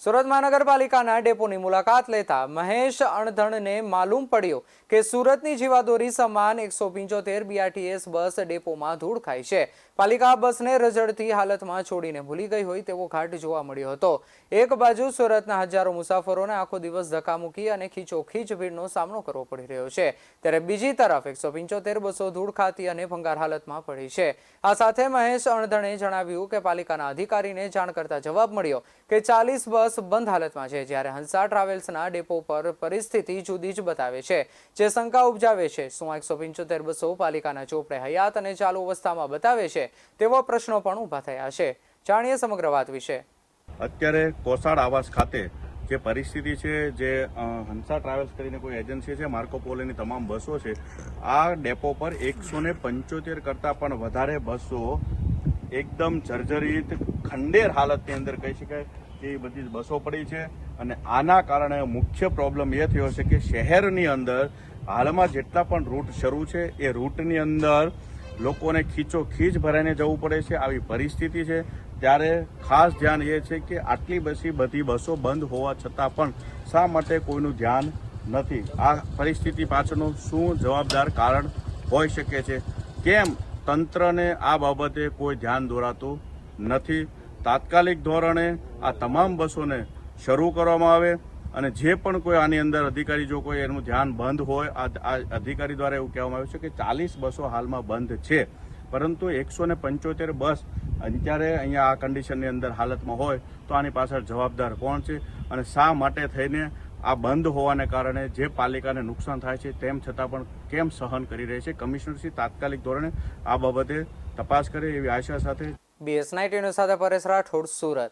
સુરત મહાનગરપાલિકાના ડેપોની મુલાકાત લેતા મહેશ અણધણને માલુમ પડ્યું કે સુરતની જીવાદોરી સમાન 175 બીઆરટીએસ બસ ડેપોમાં ધૂળ ખાય છે। પાલિકા બસને રઝળતી હાલતમાં છોડીને ભૂલી ગઈ હોય તેવો ઘાટ જોવા મળ્યો હતો। એક બાજુ સુરતના હજારો મુસાફરોને આખો દિવસ ધક્કામુક્કી અને ખીચોખીચ ભીડનો સામનો કરવો પડી રહ્યો છે, ત્યારે બીજી તરફ 175 બસો ધૂળ ખાતી અને ભંગાર હાલતમાં પડી છે। આ સાથે મહેશ અણધણે જણાવ્યું કે પાલિકાના અધિકારીને જાણ કરતા જવાબ મળ્યો કે 40 બસ બંધ હાલતમાં છે, જ્યારે હંસા ટ્રાવેલ્સના ડેપો પર પરિસ્થિતિ જુદી જ બતાવે છે, જે શંકા ઉપજાવે છે। શું 175 બસો પાલિકાના ચોપડે હયાત અને ચાલુ અવસ્થામાં બતાવે છે તેવો પ્રશ્નો પણ ઊભા થયા છે। જાણીએ સમગ્ર વાત વિશે। અત્યારે કોસાડ આવાસ ખાતે જે પરિસ્થિતિ છે, જે હંસા ટ્રાવેલ્સ કરીને કોઈ એજન્સી છે, માર્કો પોલોની તમામ બસો છે, આ ડેપો પર 175 કરતાં પણ વધારે બસો એકદમ જર્જરિત ખંડેર હાલતની અંદર કહી શકાય કે એ બધી બસો પડી છે। અને આના કારણે મુખ્ય પ્રોબ્લેમ એ થયો છે કે શહેરની અંદર હાલમાં જેટલા પણ રૂટ શરૂ છે એ રૂટની અંદર લોકોને ખીચોખીચ ભરાઈને જવું પડે છે। આવી પરિસ્થિતિ છે, ત્યારે ખાસ ધ્યાન એ છે કે આટલી બધી બસો બંધ હોવા છતાં પણ શા માટે કોઈનું ધ્યાન નથી? આ પરિસ્થિતિ પાછળનું શું જવાબદાર કારણ હોઈ શકે છે? કેમ તંત્રને આ બાબતે કોઈ ધ્યાન દોરાતું નથી? તાત્કાલિક ધોરણે આ તમામ બસોને શરૂ કરવામાં આવે અને જે પણ કોઈ આની અંદર અધિકારી જો કોઈ એનું ધ્યાન બંધ હોય, આ અધિકારી દ્વારા એવું કહેવામાં આવ્યું છે કે 40 બસો હાલમાં બંધ છે, પરંતુ 175 બસ અત્યારે અહીંયા આ કન્ડિશનની અંદર હાલતમાં હોય તો આની પાછળ જવાબદાર કોણ છે અને શા માટે થઈને આ બંધ હોવાને કારણે જે પાલિકાને નુકસાન થાય છે તેમ છતાં પણ કેમ સહન કરી રહી છે? કમિશનરશ્રી તાત્કાલિક ધોરણે આ બાબતે તપાસ કરે એવી આશા સાથે BS19 સાથે પરેશ રાઠોડ, સુરત।